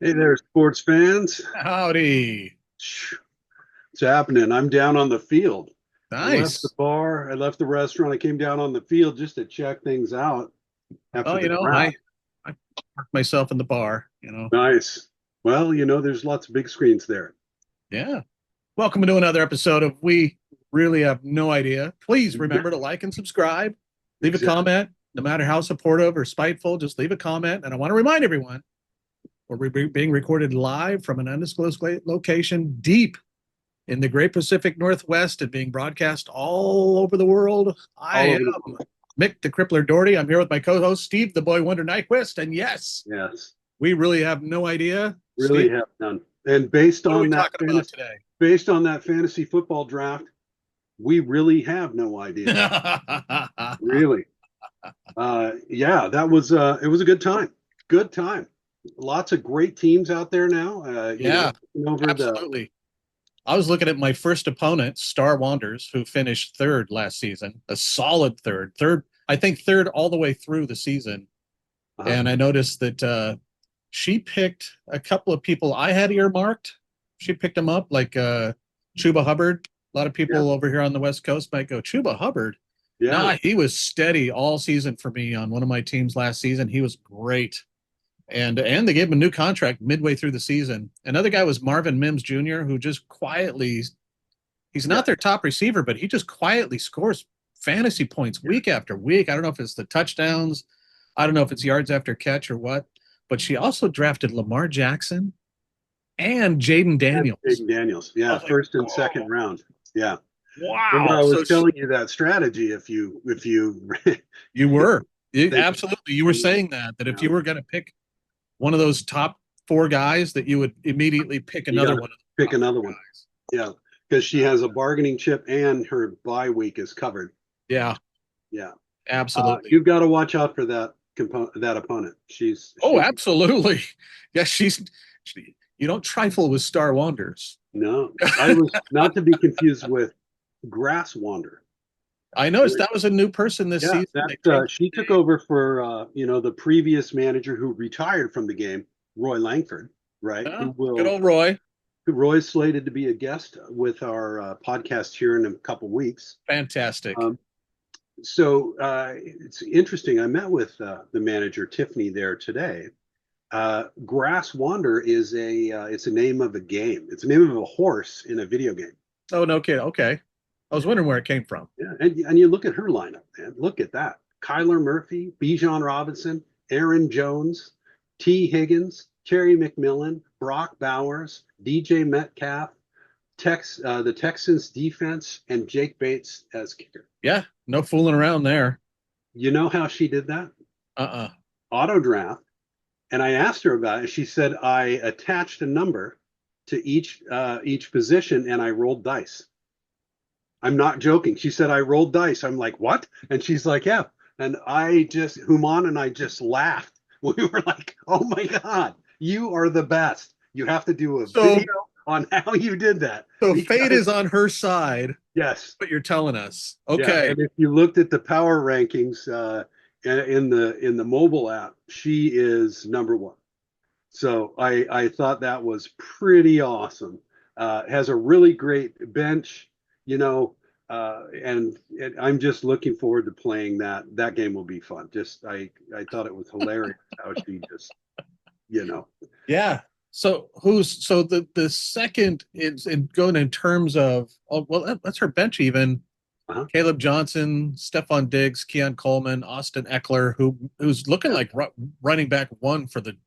Hey there, sports fans. Howdy. What's happening? I'm down on the field. I left the Nice. bar, I left the restaurant, I came down on the field just to check things out after Oh, the I, draft. I parked myself in the bar. Nice. Well, there's lots of big screens there. Yeah. Welcome to another episode of We Really Have No Idea. Please remember to like and subscribe. Leave a Exactly. comment. No matter how supportive or spiteful, just leave a comment. And I want to remind everyone we're being recorded live from an undisclosed location deep in the great Pacific Northwest and being broadcast all over the world. I All over the am world. Mick the Crippler Doherty. I'm here with my co-host Steve the Boy Wonder Nyquist. And yes, Yes. we really have no idea. Really Steve, have none. And based what are we on that talking about fantasy today? based on that fantasy football draft, we really have no idea. Really. Yeah, that was it was a good time. Good time. Lots of great teams out there now. Yeah, Over the absolutely. I was looking at my first opponent, Star Wanders, who finished third last season, a solid I think third all the way through the season. uh, And I noticed that she picked a couple of people I had earmarked. She picked them up, like Chuba Hubbard. A lot of yeah, people over here on the West Coast might go, Chuba Hubbard. yeah. Nah, he was steady all season for me on one of my teams last season. He was great. And they gave him a new contract midway through the season. Another guy was Marvin Mims Jr., who just quietly, he's Yeah, not their top receiver, but he just quietly scores fantasy points week after week. I don't know if it's the touchdowns, I don't know if it's yards after catch or what, but she also drafted Lamar Jackson and Jaden and Daniels. Jaden Daniels. I Yeah, was like, first and oh, second round. Yeah. Remember, wow. I was So telling you that strategy. If you you were, think, absolutely, you were saying that if yeah, you were going to pick one of those top four guys, that you would immediately pick you got another to one of the pick top four another one. guys. Yeah, because she has a bargaining chip and her bye week is covered. Yeah, Yeah, absolutely. you've got to watch out for that opponent. Oh, She's absolutely. Yeah, you don't trifle with Star Wanders. no. I was not to be confused with Grass Wander. I noticed that was a new person this Yeah, season. that They changed she the took name. over for the previous manager who retired from the game, Roy Langford, right? Oh, good old Roy. Who Roy's slated to be a guest with our podcast here in a couple weeks. Fantastic. Um, so it's interesting. I met with the manager Tiffany there today. Grass Wander is it's a name of a game. It's a name of a horse in a video game. Oh, no kid. Okay. I was wondering where it came from. Yeah, and you look at her lineup, man. Look at that: Kyler Murphy, Bijan Robinson, Aaron Jones, T. Higgins, Terry McMillan, Brock Bowers, DJ Metcalf, the Texans defense, and Jake Bates as kicker. Yeah, no fooling around there. You know how she did that? Uh-uh. Auto draft. And I asked her about it. She said I attached a number to each position and I rolled dice. I'm not joking. She said I rolled dice. I'm like, what? And she's like, yeah. And Human and I just laughed. We were like, oh my God, you are the best. You have to do a So video on how you did that so fate because is on her side, yes, what you're telling us. yeah. Okay. And if you looked at the power rankings in the mobile app, she is number one. So I thought that was pretty awesome. Has a really great bench, you know, and I'm just looking forward to playing that. That game will be fun. I thought it was hilarious how she just, you know, Yeah. So the second is in going in terms of, oh well, that's her bench even. uh-huh. Caleb Johnson, Stephon Diggs, Keon Coleman, Austin Eckler, who's looking Yeah, like running back one for the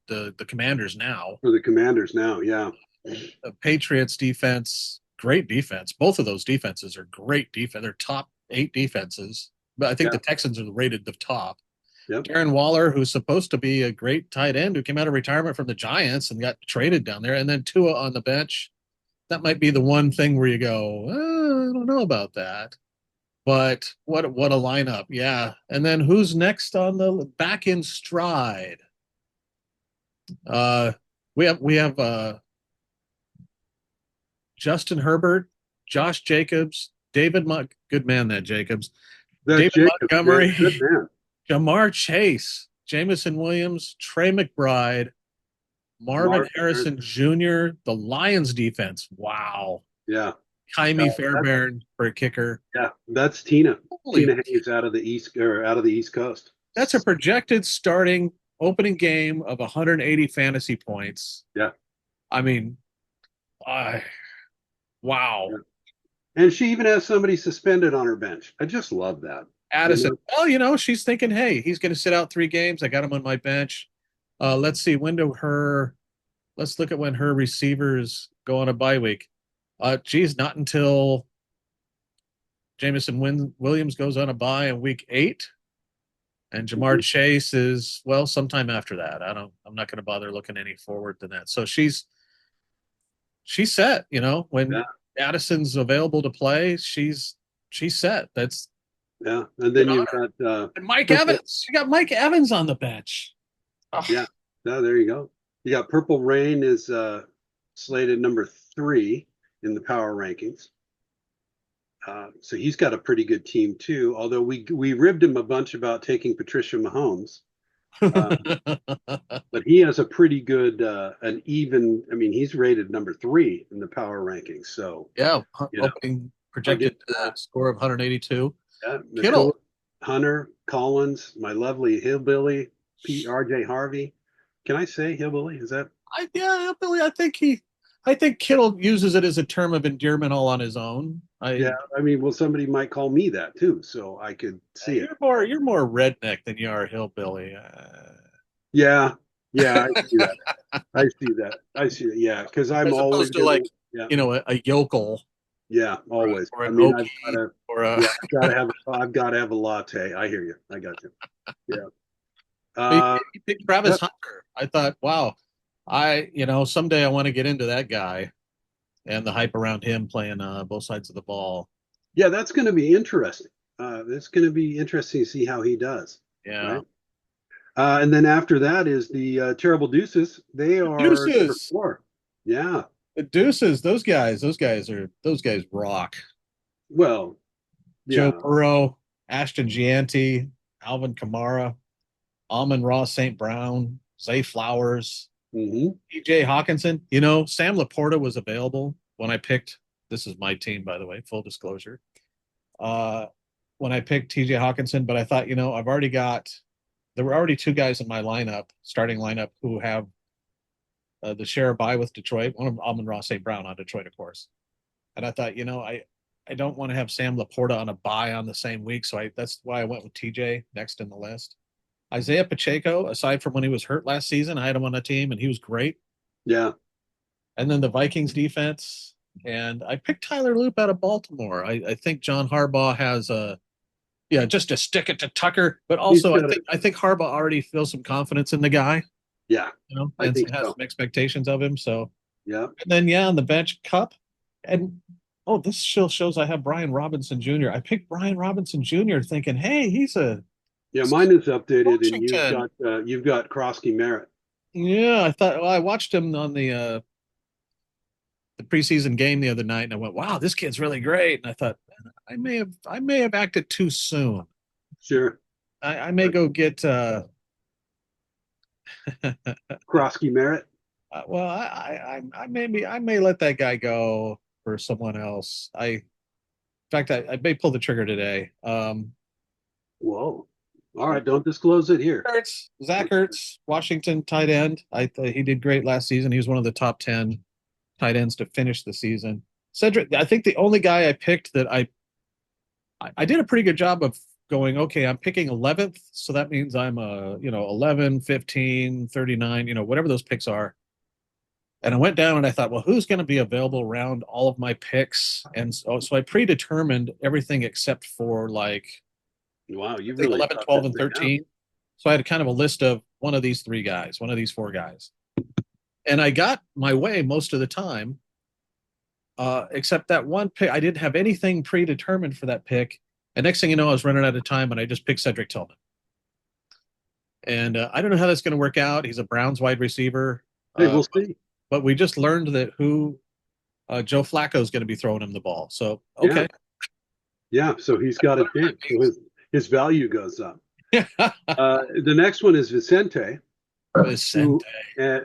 Commanders now. for the Commanders now. Yeah, The Patriots defense, great defense. Both of those defenses are great defense. They're top eight defenses, but I think yeah, the Texans are rated the top. yep. Darren Waller, who's supposed to be a great tight end, who came out of retirement from the Giants and got traded down there, and then Tua on the bench. That might be the one thing where you go, I don't know about that. But what a lineup, yeah. And then who's next on the back in stride? Uh, we have Justin Herbert, Josh Jacobs, good man that Jacobs, That's David Jacobs, man. Montgomery, Good man. Jamar Chase, Jamison Williams, Trey McBride, Marvin Marvin Harrison. Harrison Jr., the Lions defense. Wow. Yeah. Uh, Jaime that, Fairbairn for a kicker. yeah, that's Tina. Holy, Tina Hayes out of the East Coast. that's a projected starting opening game of 180 fantasy points. Yeah. I mean, I wow. Yeah. And she even has somebody suspended on her bench. I just love that. You Addison. know? Well, she's thinking, hey, he's going to sit out 3 games. I got him on my bench. Let's see when do her. Let's look at when her receivers go on a bye week. Geez, not until Williams goes on a bye in week 8, and Jamar Chase is sometime after that. I'm not going to bother looking any forward than that. So she's set. When Yeah. Addison's available to play, she's set. That's Yeah. And good then on you've her. got And Mike Purple. Evans. You got Mike Evans on the bench. Oh, Yeah. No, there you go. You got Purple Rain is slated number 3 in the power rankings. So he's got a pretty good team too. Although we ribbed him a bunch about taking Patricia Mahomes, uh, but he has a pretty good an even. I mean, he's rated number 3 in the power rankings. So yeah, you know, opening I'll get projected to that. score of 182. Yeah, Kittle. Nicole Hunter Collins, my lovely hillbilly, R.J. Harvey. Can I say hillbilly? Is that? Yeah, Billy. I think Kittle uses it as a term of endearment all on his own. Yeah, I mean, well, somebody might call me that too, so I could see it. You're more redneck than you are hillbilly. Yeah, yeah, I see that. I see that. I see that. Yeah, because I'm As always opposed to gonna. like Yeah, a yokel yeah, always. or I an mean, I've got Okie to. or a. Yeah, I've got to have a latte. I hear you. I got you. Yeah. He Uh, picked Travis that, Hunter. I thought, wow, someday I want to get into that guy and the hype around him playing both sides of the ball. yeah, that's going to be interesting. It's going to be interesting to see how he does. Yeah. Right. And then after that is the Terrible Deuces. They are number Deuces. 4. Yeah. The Deuces, those guys rock. Well, Joe yeah. Burrow, Ashton Gianti, Alvin Kamara, Amon-Ra St. Brown, Zay Flowers, Hmm. TJ Hawkinson. Sam Laporta was available when I picked. This is my team, by the way, full disclosure. Uh, when I picked TJ Hawkinson, but I thought, there were already 2 guys in my starting lineup, who have the share of bye with Detroit. One of them, Amon-Ra St. Brown on Detroit, of course. And I thought, I don't want to have Sam Laporta on a bye on the same week. So that's why I went with TJ next in the list. Isaiah Pacheco, aside from when he was hurt last season, I had him on a team and he was great. Yeah. And then the Vikings defense. And I picked Tyler Loop out of Baltimore. I think John Harbaugh has just to stick it to Tucker. But He's also, got a, I think Harbaugh already feels some confidence in the guy, yeah, I and think has so. some expectations of him. So, Yeah. and then, on the bench, Cup. And this still shows I have Brian Robinson Jr. I picked Brian Robinson Jr. thinking, hey, he's a Yeah, mine is updated and Washington. you've got Krosky Merritt. Yeah, I thought. Well, I watched him on the preseason game the other night, and I went, "Wow, this kid's really great." And I thought, I may have acted too soon. Sure. I may go get. Krosky Merritt. Well, I may let that guy go for someone else. In fact, I may pull the trigger today. Whoa. All right, don't disclose it here. Zach Ertz, Washington tight end. I thought he did great last season. He was one of the top 10 tight ends to finish the season. Cedric, I think the only guy I picked that I did a pretty good job of going, okay, I'm picking 11th. So that means I'm 11, 15, 39, whatever those picks are. And I went down and I thought, well, who's going to be available around all of my picks? And so I predetermined everything except for like, Wow, I you think really 11, thought 12, this and thing out. 13. So I had kind of a list of one of these 3 guys, one of these 4 guys. And I got my way most of the time, except that one pick. I didn't have anything predetermined for that pick. And next thing you know, I was running out of time and I just picked Cedric Tillman. And I don't know how that's going to work out. He's a Browns wide receiver. Hey, we'll see. But we just learned that Joe Flacco is going to be throwing him the ball. So, Yeah. okay. Yeah, so he's got a chance. So his value goes up. The next one is Vicente. Vicente.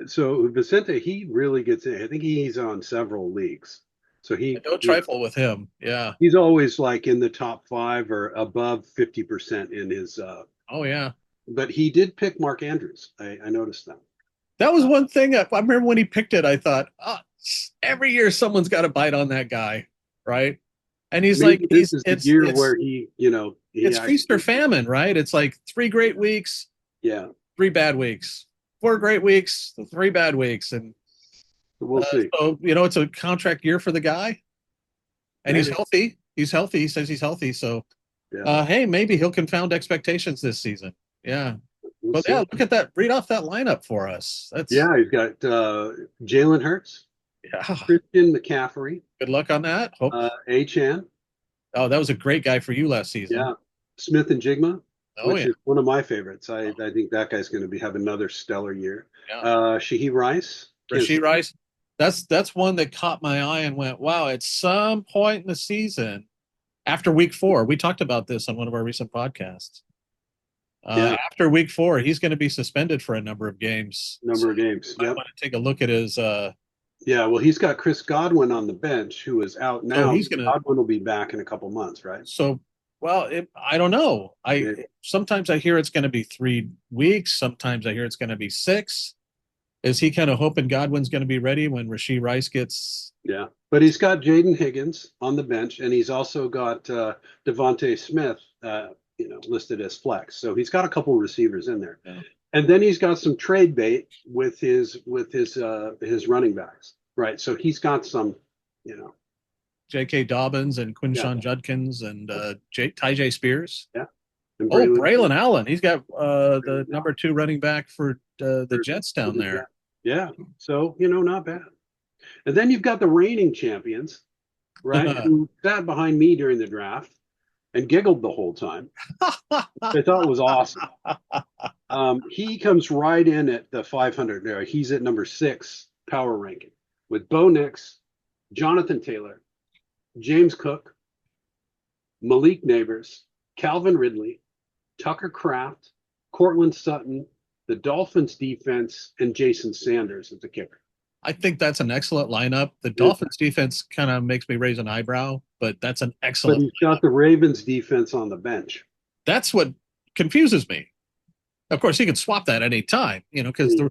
So Vicente, he really gets in. I think he's on several leagues. So Don't trifle with him. Yeah. he's always like in the top five or above 50% in his. Oh yeah. But he did pick Mark Andrews. I noticed that. That was one thing. I remember when he picked it, I thought, oh, every year someone's got to bite on that guy, right? And he's like, Maybe this is the year where he it's feast or actually, famine, right? It's like 3 great weeks, yeah. 3 bad weeks, 4 great weeks, 3 bad weeks, and We'll see. so it's a contract year for the guy, and he's Maybe. healthy. He's healthy. He says he's healthy. So, Yeah, hey, maybe he'll confound expectations this season. Yeah, we'll but yeah, see. look at that. Read off that lineup for us. That's Yeah, he's got Jalen Hurts, yeah. Christian McCaffrey, Good luck on that. Hope. Achan, Oh, that was a great guy for you last season. yeah, Smith and Jigma, Oh which yeah, is one of my favorites. I think that guy's going to have another stellar year. yeah. Shaheed Rice, Rasheed Rice. That's one that caught my eye and went, wow. At some point in the season, after week 4, we talked about this on one of our recent podcasts. Yeah, After week 4, he's going to be suspended for a number of games. number So of games. I Yep. want to take a look at his. Yeah, well, he's got Chris Godwin on the bench, who is out So now. he's going to. Godwin will be back in a couple months, right? So well, I don't know. Yeah. Sometimes I hear it's going to be 3 weeks. Sometimes I hear it's going to be 6. Is he kind of hoping Godwin's going to be ready when Rasheed Rice gets? Yeah, but he's got Jaden Higgins on the bench, and he's also got Devontae Smith, listed as flex. So he's got a couple receivers in there, Yeah. and then he's got some trade bait with his running backs, right? So he's got some, J.K. Dobbins and yeah, Quinshawn Judkins and Ty J. Spears. yeah. And Oh, Braylon Allen. He's got the number 2 running back for the Jets down there. Yeah, so not bad. And then you've got the reigning champions, right? Who sat behind me during the draft and giggled the whole time. I thought it was awesome. He comes right in at the 500 there. He's at number 6 power ranking with Bo Nix, Jonathan Taylor, James Cook, Malik Neighbors, Calvin Ridley, Tucker Kraft, Cortland Sutton, the Dolphins defense, and Jason Sanders as the kicker. I think that's an excellent lineup. The Dolphins defense kind of makes me raise an eyebrow, but that's an excellent. But he's got the Ravens defense on the bench. That's what confuses me. Of course, he can swap that any time, because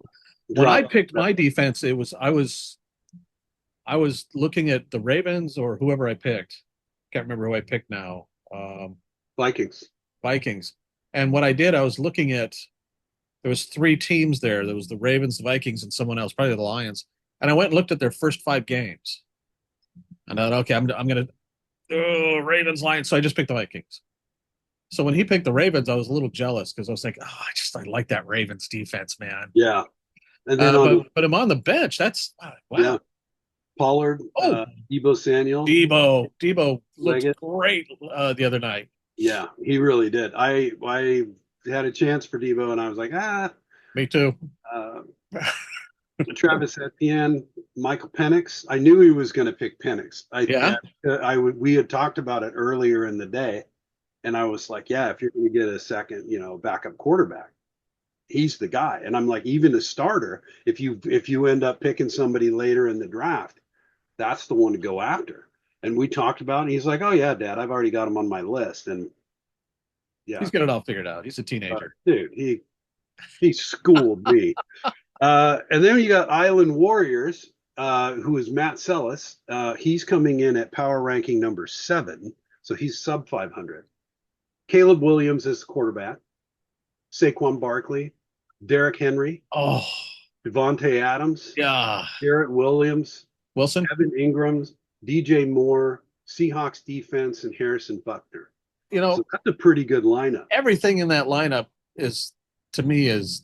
when I picked my defense, I was looking at the Ravens or whoever I picked. Can't remember who I picked now. Vikings. And what I did, I was looking at. There was 3 teams there. There was the Ravens, the Vikings, and someone else, probably the Lions. And I went and looked at their first 5 games. And I thought, okay, I'm going to Ravens, Lions. So I just picked the Vikings. So when he picked the Ravens, I was a little jealous because I was like, oh, I like that Ravens defense, man. Yeah. And then but I'm on the bench. That's wow. Yeah. Pollard, Deebo Samuel. Deebo looked great the other night. Yeah, he really did. I had a chance for Deebo, and I was like, Me too. Travis Etienne, Michael Penix. I knew he was going to pick Penix. We had talked about it earlier in the day, and I was like, yeah, if you're going to get a second, backup quarterback, he's the guy. And I'm like, even a starter, if you end up picking somebody later in the draft, that's the one to go after. And we talked about it. And he's like, oh yeah, Dad, I've already got him on my list. And yeah, he's got it all figured out. He's a teenager, dude. He schooled me. And then you got Island Warriors, who is Matt Sellis. He's coming in at power ranking number 7, so he's sub 500. Caleb Williams is the quarterback. Saquon Barkley, Derrick Henry, Devontae Adams, Garrett Wilson, Evan Ingram, DJ Moore, Seahawks defense, and Harrison Buckner. So that's a pretty good lineup. Everything in that lineup is, to me, is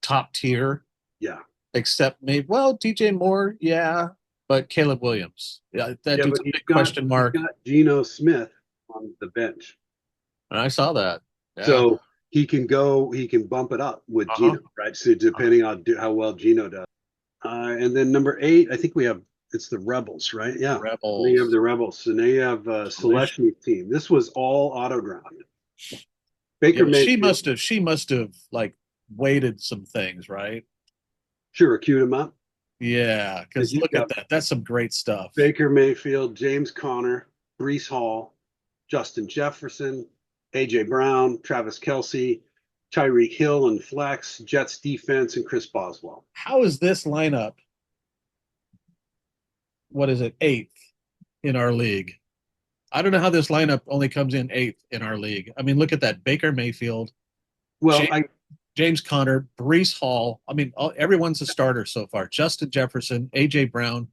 top tier. Yeah. Except maybe, DJ Moore, yeah, but Caleb Williams, that dude's a big question mark. He's got Geno Smith on the bench. And I saw that. Yeah. So he can bump it up with Geno, right? So depending on how well Geno does. And then number 8, I think it's the Rebels, right? Yeah. Rebels. We have the Rebels. So now you have Celestine's team. This was all auto drafted. Baker Mayfield. She must have weighted some things, right? Sure, queued them up. Yeah, Because because you've look at got that. That's some great stuff. Baker Mayfield, James Conner, Brees Hall, Justin Jefferson, AJ Brown, Travis Kelsey, Tyreek Hill and flex, Jets defense, and Chris Boswell. How is this lineup? What is it? Eighth in our league. I don't know how this lineup only comes in eighth in our league. I mean, look at that. Baker Mayfield, Well, James, James Conner, Brees Hall. I mean, everyone's a starter so far. Justin Jefferson, AJ Brown, yeah,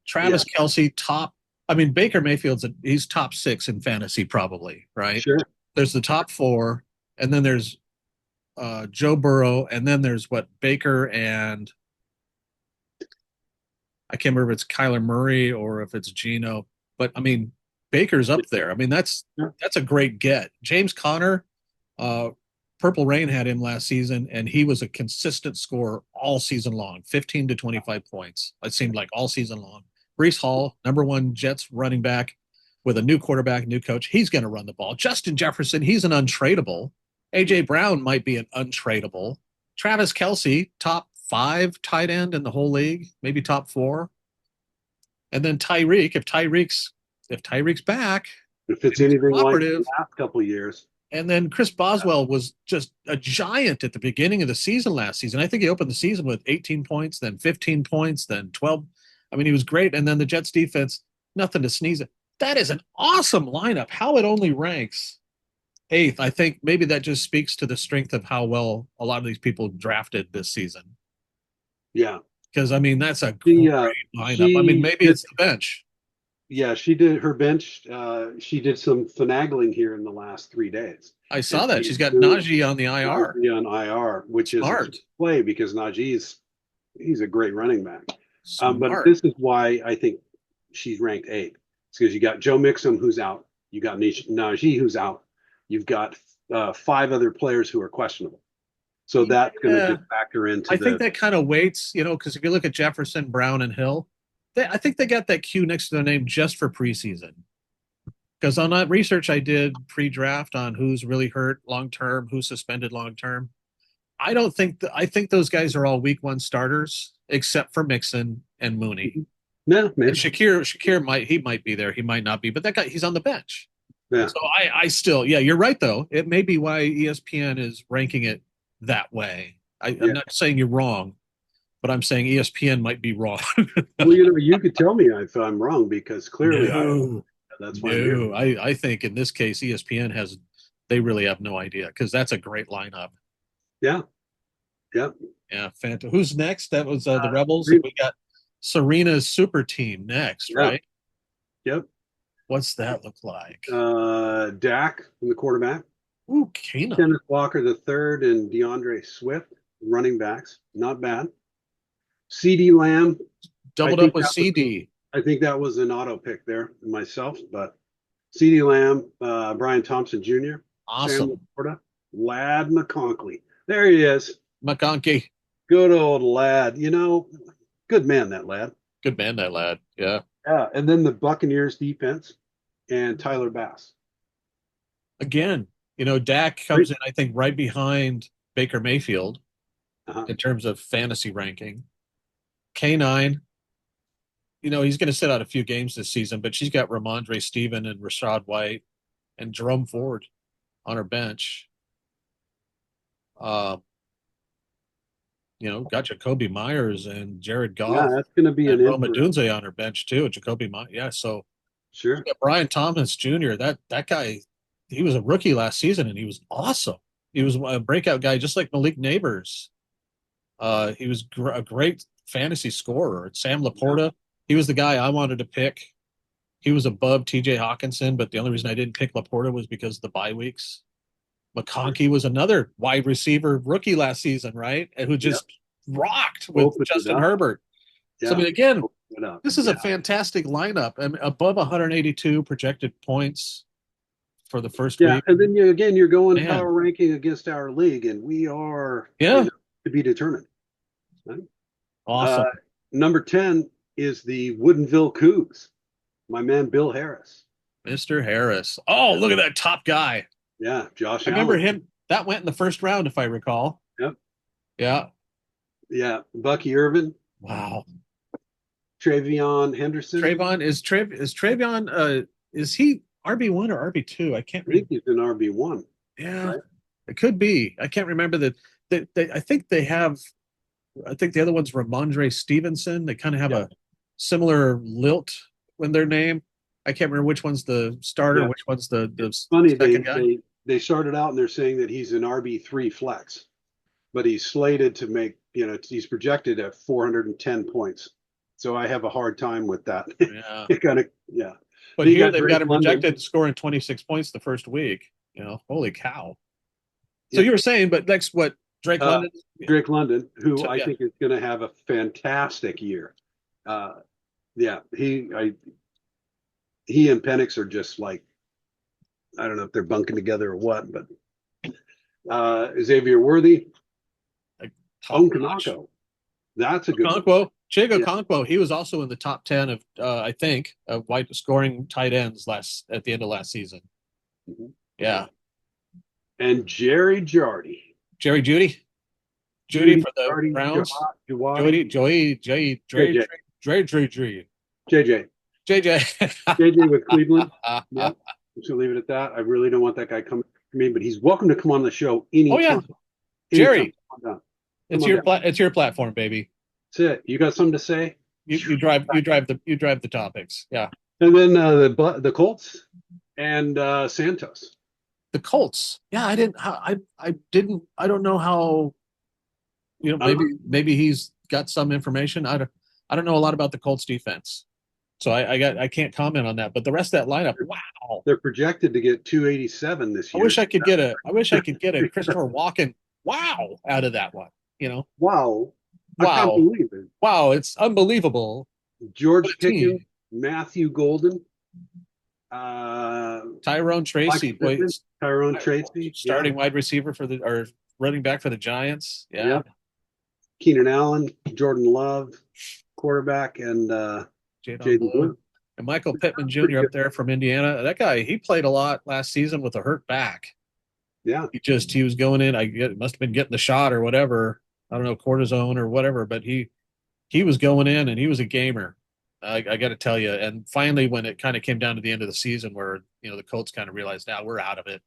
Travis Kelsey, top. I mean, Baker Mayfield's he's top six in fantasy, probably, right? sure. There's the top four, and then there's Joe Burrow, and then there's what Baker and I can't remember if it's Kyler Murray or if it's Geno, but I mean Baker's up there. I mean that's a great get. James Conner, uh, Purple Rain had him last season, and he was a consistent scorer all season long, 15 to 25 points. It seemed like all season long. Brees Hall, number one Jets running back with a new quarterback, new coach. He's going to run the ball. Justin Jefferson, he's an untradeable. AJ Brown might be an untradeable. Travis Kelsey, top five tight end in the whole league, maybe top four. And then Tyreek, if Tyreek's back, If it's anything like the operative. last couple of years, And then Chris Boswell was just a giant at the beginning of the season last season. I think he opened the season with 18 points, then 15 points, then 12. I mean, he was great. And then the Jets defense, nothing to sneeze at. That is an awesome lineup. How it only ranks eighth, I think maybe that just speaks to the strength of how well a lot of these people drafted this season. yeah. Because I mean, that's a She, great lineup. I mean, she maybe did, it's the bench. yeah, she did her bench. She did some finagling here in the last 3 days, I and saw that she she's got moved Najee on the IR. Najee on IR, which is a Smart, play because he's a great running back. But smart. this is why I think she's ranked eighth. It's because you got Joe Mixon who's out, you got Najee who's out, you've got five other players who are questionable. So that's going to Yeah, just factor into I think the that kind of weights, because if you look at Jefferson, Brown, and Hill, I think they got that Q next to their name just for preseason. Because on that research I did pre-draft on who's really hurt long term, who's suspended long term, I don't think I think those guys are all week one starters except for Mixon and Mooney. yeah, And maybe Shakir might be there, he might not be, but that guy he's on the bench. yeah. So I still, yeah, you're right though. It may be why ESPN is ranking it that way. I'm Yeah. not saying you're wrong, but I'm saying ESPN might be wrong. Well, you could tell me if I'm wrong because clearly No, that's why I'm here. no. I think in this case, ESPN they really have no idea because that's a great lineup. Yeah, yeah. Yeah, Who's next? That was the Rebels. Re- We got Serena's super team next, yeah, right? yep. What's that look like? Dak from the quarterback, Ooh, Keenum. Kenneth Walker the third, and DeAndre Swift running backs. Not bad. CD Lamb. Doubled up with CD. I think that was an auto pick there myself, but CD Lamb, Brian Thompson Jr., Sam Awesome. Laporta, Lad McConkey. There he is. McConkey. Good old Lad. Good man, that lad. Good man, that lad. Yeah. Yeah. And then the Buccaneers defense and Tyler Bass. Again, Dak comes in, I think, right behind Baker Mayfield Uh-huh. in terms of fantasy ranking. K9, he's going to sit out a few games this season, but she's got Ramondre Steven and Rashad White and Jerome Ford on her bench. Got Jacoby Myers and Jared Yeah, Goff that's going to be and an Roma injury. Dunze on her bench too. Jacoby Myers, yeah. So Sure. Brian Thomas Jr. That guy, he was a rookie last season and he was awesome. He was a breakout guy, just like Malik Neighbors. He was a great fantasy scorer. Sam Laporta, he was the guy I wanted to pick. He was above TJ Hawkinson, but the only reason I didn't pick Laporta was because of the bye weeks. McConkey was another wide receiver rookie last season, right? And who just rocked with Opened it Justin up. Herbert. Yeah. So, I mean, again, Opened it up. this is a Yeah. fantastic lineup. And above 182 projected points for the first Yeah. week. And then you're going Man. power ranking against our league, and we are Yeah. to be determined. Right? Awesome. Number 10 is the Woodinville Cougs. My man Bill Harris. Mr. Harris. Oh, look at that top guy. Yeah, Josh I remember Allen. him. That went in the first round, if I recall. Yep. Yeah. Yeah, Bucky Irvin, Wow. Travion Henderson. Is Travion is he RB1 or RB2? I can't I think remember. he's an RB1, Yeah, right? it could be. I can't remember that. I think they have. I think the other one's Ramondre Stevenson. They kind of have Yeah, a similar lilt in their name. I can't remember which one's the starter, yeah. which one's the It's funny second guy. they started out and they're saying that he's an RB3 flex, but he's slated to make, he's projected at 410 points. So I have a hard time with that. Yeah, It kind of, yeah. but Then you here got they've Drake got him London. projected scoring 26 points the first week. Holy cow! So Yeah. you were saying, but next what? Drake Uh, London? Drake London, who I Yeah, think is going to have a fantastic year. Uh, yeah, he and Penix are just like, I don't know if they're bunking together or what, but Xavier Worthy, like top notch. Onkanako, that's a good one. Okonkwo, Chig Yeah, Okonkwo, he was also in the top 10 of, I think, of wide scoring tight ends at the end of last season. mhm. Yeah. And Jerry Jardy, Jerry Judy Judy for the Jardy, Browns. Jawadi, JJ, Dre, JJ, JJ. JJ with Cleveland. Yeah, I'm just gonna leave it at that. I really don't want that guy coming to me, but he's welcome to come on the show Oh yeah, anytime. Anytime. Jerry. Come on down. Come on down. It's your platform, baby. That's it. You got something to say? You drive the topics. Yeah. And then the Colts and Santos. The Colts. Yeah, I don't know how, Uh, maybe he's got some information. I don't know a lot about the Colts defense. So I can't comment on that. But the rest of that lineup, wow. they're projected to get 287 this year. I wish I could get a Christopher Walken wow out of that one. You know, Wow. I can't wow, believe it. wow, it's unbelievable. What George a team. Pickens, Matthew Golden, Tyrone Mike Tracy, boy, Pittman, Tyrone Tracy. Yeah. starting wide receiver or running back for the Giants. Yeah. Yep. Keenan Allen, Jordan Love, quarterback, and Jadon Jaden Blue. Blue. And Michael Pittman Pretty Jr. up good. there from Indiana. That guy, he played a lot last season with a hurt back. Yeah. He was going in. Must have been getting the shot or whatever. I don't know, cortisone or whatever, but he was going in and he was a gamer. I got to tell you. And finally, when it kind of came down to the end of the season, where the Colts kind of realized now we're out of it,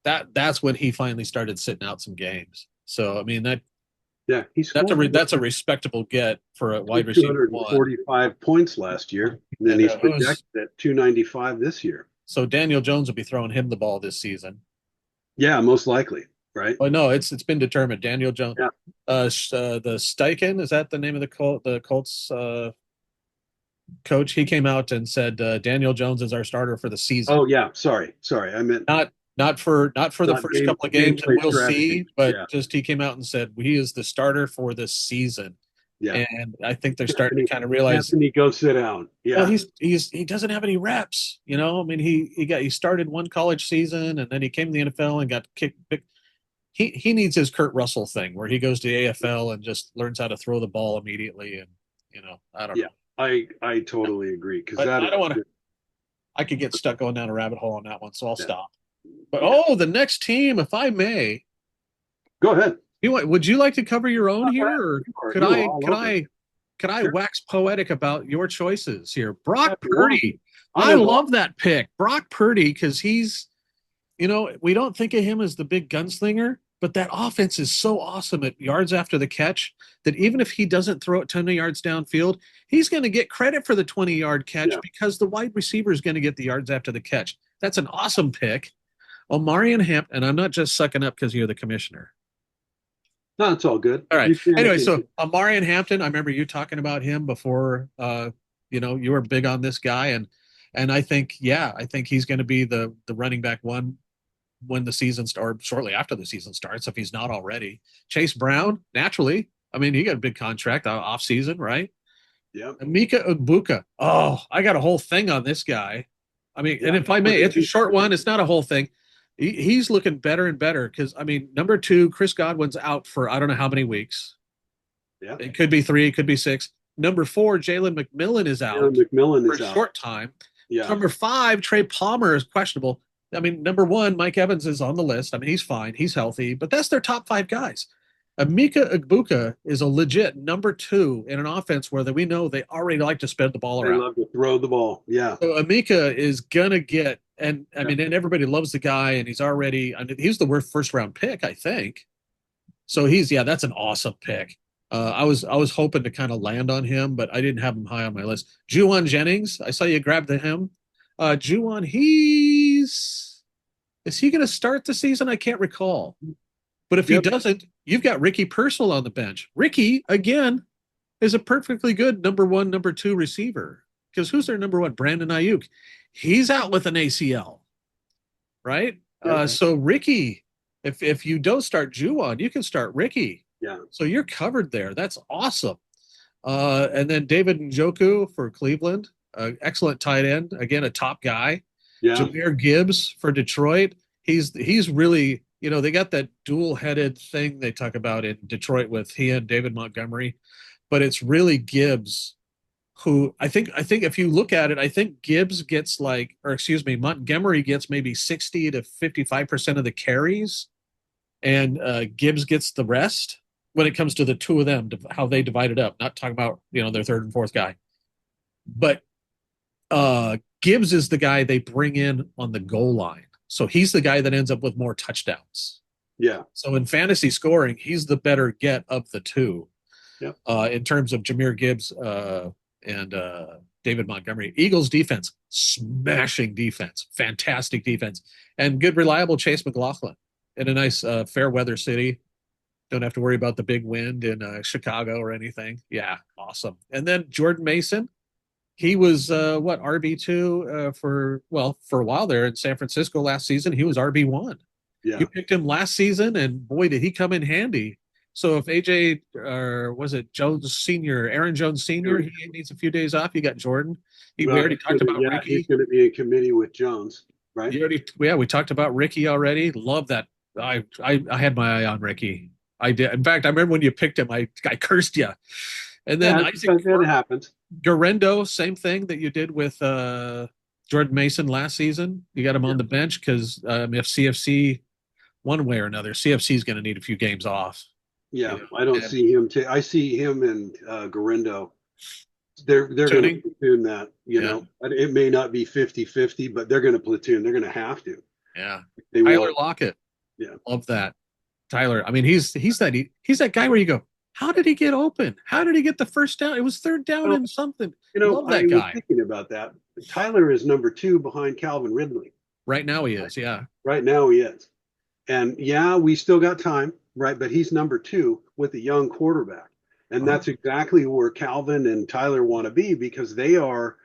that's when he finally started sitting out some games. So I mean Yeah. He scored that's a respectable get for a wide receiver one. 245 points last year. And then And he's projected at 295 this year. so Daniel Jones will be throwing him the ball this season. Yeah, most likely. Right. Oh no, it's been determined. Daniel Jones, Yeah. the Steichen, is that the name of the Colts coach? He came out and said Daniel Jones is our starter for the season. Oh yeah. Sorry. I meant Not for the not first couple of games, and gameplay we'll strategy. see. But Yeah. just he came out and said he is the starter for this season, Yeah. and I think they're starting to kind of realize. Anthony, go sit down. Well, Yeah. he doesn't have any reps. I mean, he started one college season, and then he came to the NFL and got kicked. He needs his Kurt Russell thing where he goes to the AFL and just learns how to throw the ball immediately. And I don't Yeah. know. I totally agree because But that I is don't want to. I could get stuck going down a rabbit hole on that one, so I'll yeah. stop. But Yeah. the next team, if I may, Go ahead. would you like to cover your own here, or could You are I all could over it. I could I Sure. wax poetic about your choices here? Brock If you want. Purdy. I'm I involved. love that pick. Brock Purdy, because he's, we don't think of him as the big gunslinger, but that offense is so awesome at yards after the catch that even if he doesn't throw it 10 yards downfield, he's going to get credit for the 20-yard catch Yeah. because the wide receiver is going to get the yards after the catch. That's an awesome pick. Omarion Hampton, and I'm not just sucking up because you're the commissioner. No, it's all good. All right. You can- Anyway, so Omarion Hampton, I remember you talking about him before. You were big on this guy, and I think he's going to be the running back one when the season starts, shortly after the season starts, if he's not already. Chase Brown, naturally. I mean, he got a big contract off season, right? Yeah. Mika Ibuka. Oh, I got a whole thing on this guy. I mean, and if I may, it's a short one. It's not a whole thing. He's looking better and better because, I mean, number 2, Chris Godwin's out for I don't know how many weeks. Yeah. It could be 3, it could be 6. Number 4, Jalen McMillan is out McMillan for is a out. short time. Yeah. Number 5, Trey Palmer is questionable. I mean, number 1, Mike Evans is on the list. I mean, he's fine. He's healthy, but that's their top 5 guys. Amika Egbuka is a legit number two in an offense where we know they already like to spread the ball They around. love to throw the ball. Yeah. So Amika is gonna get, and I Yeah. mean, and everybody loves the guy, and he's already, I mean, he's the worst first round pick, I think. So yeah, that's an awesome pick. I was hoping to kind of land on him, but I didn't have him high on my list. Juwan Jennings, I saw you grab him. Juwan, is he going to start the season? I can't recall. But if he Yep. doesn't, you've got Ricky Purcell on the bench. Ricky, again, is a perfectly good number one, number two receiver. Because who's their number one? Brandon Ayuk. He's out with an ACL, right? Yep. So Ricky, if you don't start Juwan, you can start Ricky. Yeah. So you're covered there. That's awesome. And then David Njoku for Cleveland, excellent tight end. Again, a top guy. Yeah. Jahmyr Gibbs for Detroit. He's really, they got that dual-headed thing they talk about in Detroit with he and David Montgomery, but it's really Gibbs who I think if you look at it, I think Gibbs gets Montgomery gets maybe 60 to 55% of the carries, and Gibbs gets the rest when it comes to the two of them, how they divide it up. Not talking about their third and fourth guy, but Gibbs is the guy they bring in on the goal line, so he's the guy that ends up with more touchdowns. Yeah. So in fantasy scoring, he's the better get of the two. Yeah. In terms of Jahmyr Gibbs and David Montgomery. Eagles defense, smashing defense, fantastic defense, and good, reliable Chase McLaughlin in a nice, fair weather city. Don't have to worry about the big wind in Chicago or anything. Yeah, awesome. And then Jordan Mason, he was RB2 for a while there in San Francisco last season. He was RB1. Yeah. You picked him last season, and boy, did he come in handy. So if AJ, or was it Jones Senior, Aaron Jones Senior, he needs a few days off, you got Jordan. We already talked about Ricky. He's going to be in committee with Jones, right? We talked about Ricky already. Love that. I had my eye on Ricky. I did. In fact, I remember when you picked him, I cursed you. And then it happens. Garendo, same thing that you did with Jordan Mason last season. You got him on the bench because if CFC, one way or another, CFC is going to need a few games off. Yeah, I don't see him. I see him and Garendo. They're going to platoon that. It may not be 50-50, but they're going to platoon. They're going to have to. Yeah. Tyler Lockett. Yeah, love that. Tyler. I mean, he's that guy where you go, how did he get open? How did he get the first down? It was third down and something. Love that guy. I was thinking about that. Tyler is number 2 behind Calvin Ridley. Right now he is. Yeah. Right now he is. And we still got time, right? But he's number 2 with a young quarterback. And that's exactly where Calvin and Tyler want to be because they are,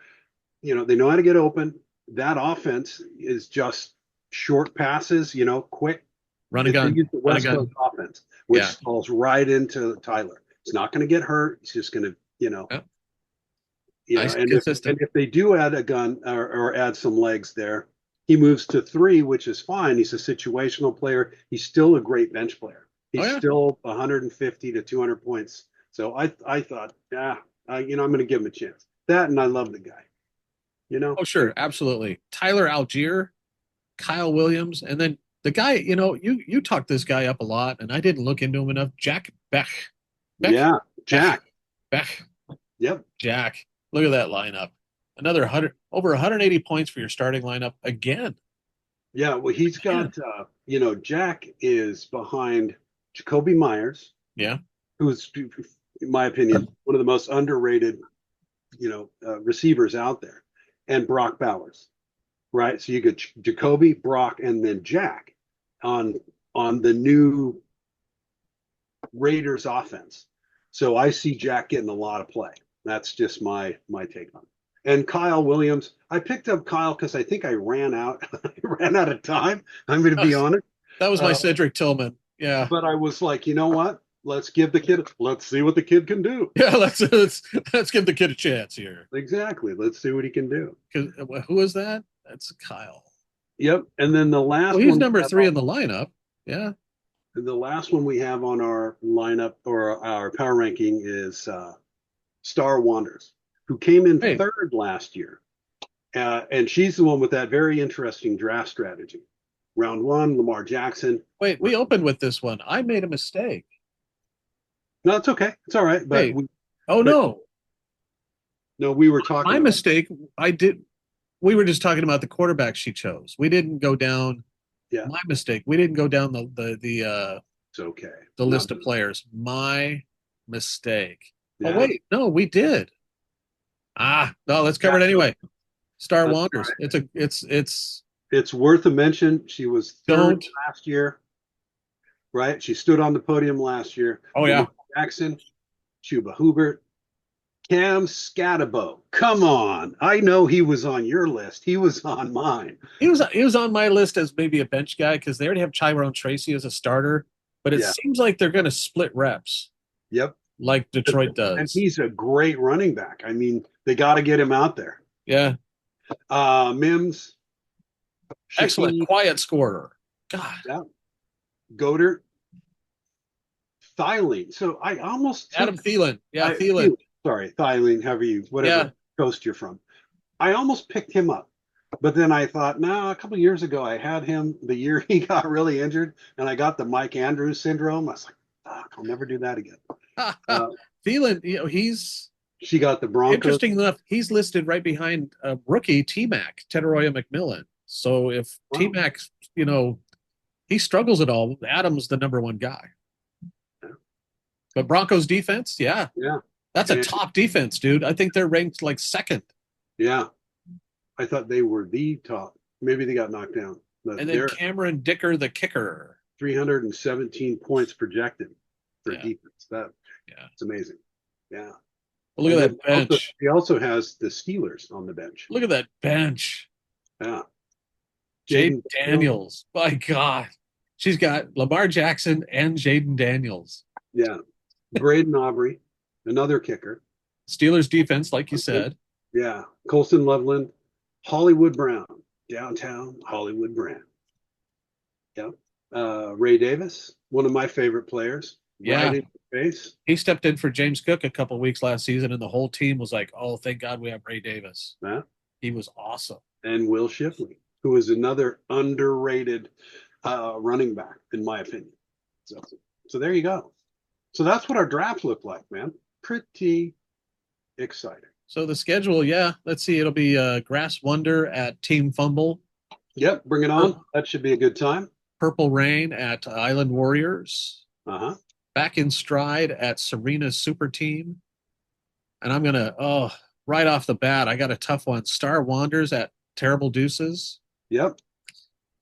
they know how to get open. That offense is just short passes, quick. Run a gun. The West Coast offense, which falls right into Tyler. It's not going to get hurt. It's just going to, nice, and if they do add a gun or add some legs there, he moves to 3, which is fine. He's a situational player. He's still a great bench player. He's still 150 to 200 points. So I thought, I'm going to give him a chance. That, and I love the guy. Oh, sure. Absolutely. Tyler Algier, Kyle Williams, and then the guy, you talked this guy up a lot, and I didn't look into him enough. Jack Beck. Yeah, Jack. Beck. Yep. Jack. Look at that lineup. Another over 180 points for your starting lineup again. Yeah, well, he's got, Jack is behind Jacoby Myers. Yeah. Who's, in my opinion, one of the most underrated, receivers out there, and Brock Bowers, right? So you get Jacoby, Brock, and then Jack on the new Raiders offense. So I see Jack getting a lot of play. That's just my take on it. And Kyle Williams, I picked up Kyle because I think I ran out of time. I'm going to be honest. That was my Cedric Tillman. Yeah. But I was like, you know what? Let's see what the kid can do. Yeah, let's give the kid a chance here. Exactly. Let's see what he can do. Who is that? That's Kyle. Yep. And then the last he's number 3 in the lineup. Yeah. The last one we have on our lineup or our power ranking is Star Wanders, who came in third last year. And she's the one with that very interesting draft strategy. Round 1, Lamar Jackson. Wait, we opened with this one. I made a mistake. No, it's okay. It's all right. Hey, oh But no, no, we were talking my about, mistake. I did. We were just talking about the quarterback she chose. We didn't go down. yeah, My mistake. We didn't go down it's okay. the No, list of players. My mistake. Oh yeah, wait, no, we did. No, let's yeah. cover it anyway. Star That's Wanders. right. It's It's worth a mention. She was third don't. last year, right? She stood on the podium last year. Oh Lamar yeah, Jackson, Chuba Hubert, Cam Scatabo. Come on. I know he was on your list. He was on mine. he was on my list as maybe a bench guy because they already have Tyrone Tracy as a starter, but it Yeah. seems like they're going to split reps Yep. like Detroit And does. he's a great running back. I mean, they got to get him out there. Yeah, Mims, excellent, Shaheen, quiet scorer. God, yeah, Goddard, Thielen. So I almost Adam took, Thielen. Yeah, Thielen. sorry, Thielen, however you, Yeah, whatever coast you're from. I almost picked him up. But then I thought, no, a couple of years ago, I had him the year he got really injured, and I got the Mike Andrews syndrome. I was like, fuck, I'll never do that again. Uh, Thielen. He's she got the Broncos. interesting enough. He's listed right behind rookie T Mac Teteroya McMillan. So if T Wow. Mac, he struggles at all, Adam's the number one guy. But Broncos defense, yeah, Yeah. that's a And top defense, dude. I think they're ranked like second. yeah, I thought they were the top. Maybe they got knocked down, but And then they're Cameron Dicker, the kicker. 317 points projected for Yeah, defense. yeah. That's amazing. Yeah. But look And at then that also, bench. he also has the Steelers on the bench. Look at that bench. Yeah. Jaden Jaden Daniels. Daniels. My God. She's got Lamar Jackson and Jaden Daniels. Yeah. Braden Aubrey, another kicker. Steelers defense, like you said. Yeah. Colson Loveland, Hollywood Brown, downtown Hollywood Brown. Yep. Ray Davis, one of my favorite players, right Yeah. in the face. He stepped in for James Cook a couple weeks last season, and the whole team was like, oh, thank God we have Ray Davis. Yeah. He was awesome. And Will Shipley, who is another underrated running back, in my opinion. So there you go. So that's what our draft looked like, man. Pretty exciting. So the schedule, yeah, let's see. It'll be Grass Wonder at Team Fumble, Yep, bring it on. That should be a good time. Purple Rain at Island Warriors, Uh-huh. Back in Stride at Serena's Super Team. And I'm going to, right off the bat, I got a tough one. Star Wanders at Terrible Deuces, Yep.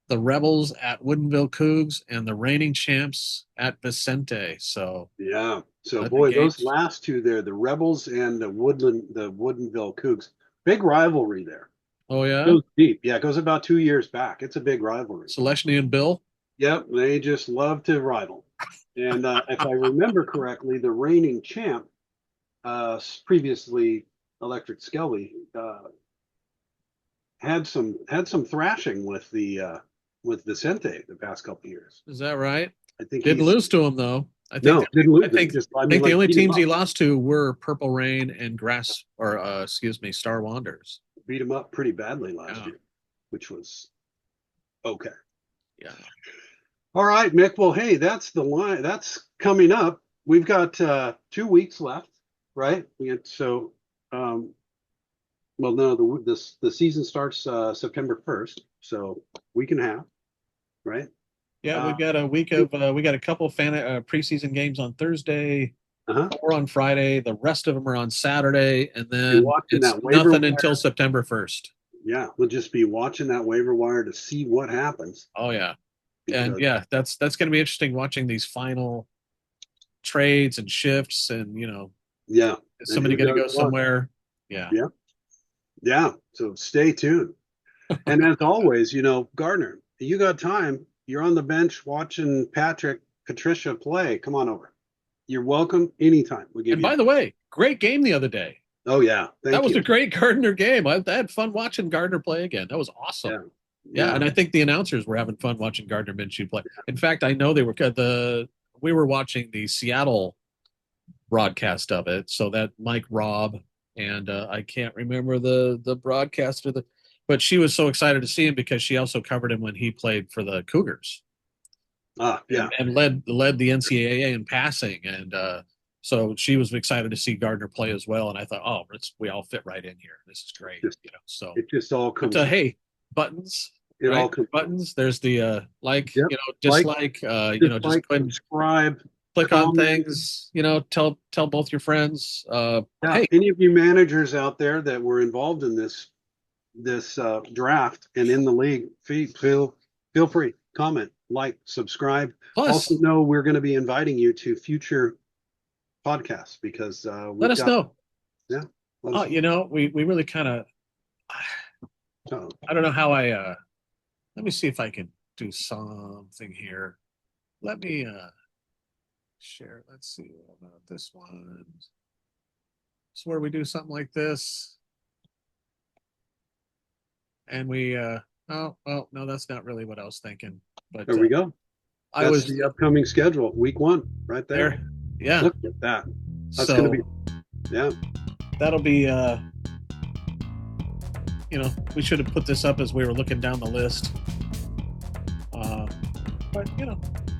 the Rebels at Woodinville Cougs, and the reigning champs at Vicente. So, Yeah. So the boy, those gates. last two there, the Rebels and the Woodinville Cougs, big rivalry there. Oh, yeah. Goes deep. Yeah, it goes about 2 years back. It's a big rivalry. Celestini and Bill. Yep, they just love to rival. And if I remember correctly, the reigning champ, previously Electric Skelly, had some thrashing with Vicente the past couple of years. Is that right? I think Didn't he's lose to him, though. no, didn't lose. I think, Just I think the like, only beat him teams he up. lost to were Purple Rain and Star Wanders. Beat him up pretty badly last Yeah. year, which was okay. Yeah. All right, Mick. Well, hey, that's the line. That's coming up. We've got 2 weeks left, right? Um, well, no, the season starts September 1st, so week and a half, right? Yeah, we've got a week of we got a couple preseason games on Thursday, Uh-huh. 4 on Friday. The rest of them are on Saturday, and Be then watching it's that waiver nothing wire. until September 1st. Yeah, we'll just be watching that waiver wire to see what happens. Oh yeah, and Because, yeah, that's going to be interesting watching these final trades and shifts, and yeah, is somebody who going to go does what? somewhere? Yeah. Yeah. Yeah. So stay tuned. And as always, Gardner, you got time. You're on the bench watching Patricia play. Come on over. You're welcome anytime. We give And you. by the way, great game the other day. Oh yeah, That was you. a great Gardner game. I had fun watching Gardner play again. That was awesome. Yeah. Yeah, and I think the announcers were having fun watching Gardner Minshew play. In fact, I know we were watching the Seattle broadcast of it, so that Mike Robb and I can't remember the broadcaster, but she was so excited to see him because she also covered him when he played for the Cougars. Yeah. And led the NCAA in passing, and So she was excited to see Gardner play as well, and I thought, oh, we all fit right in here. This is great, Just So, it just all but comes. hey, buttons, It all right? comes. Buttons. There's the Yep. dislike. Just go ahead and Subscribe, click on comment. things. Tell both your friends. Yeah, Hey, any of you managers out there that were involved in this draft and in the league, feel free, comment, like, subscribe. Also plus, know we're going to be inviting you to future podcasts because let we've us got, know. yeah. Oh, we really kind of. So, I don't know how I. Let me see if I can do something here. Let me share. Let's see about this one. It's where we do something like this. And we oh well no, that's not really what I was thinking. But there we go. I That's was the upcoming schedule, week 1, right there. there. Yeah. Look at that. That's So going to be, yeah. that'll be we should have put this up as we were looking down the list. But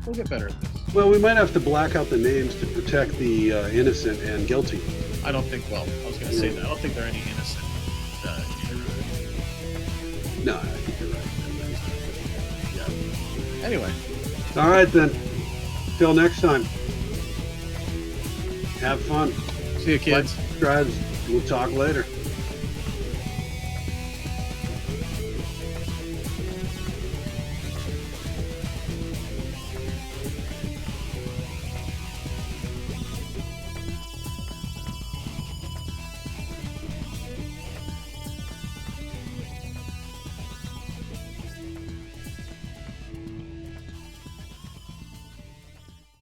we'll get better at this. Well, we might have to black out the names to protect the innocent and guilty. I don't think. Well, I was going to say that. I don't think there are any innocent. No, I think you're right. Yeah. Anyway. All right then. Till next time. Have fun. See you, kids. Like, subscribe. We'll talk later.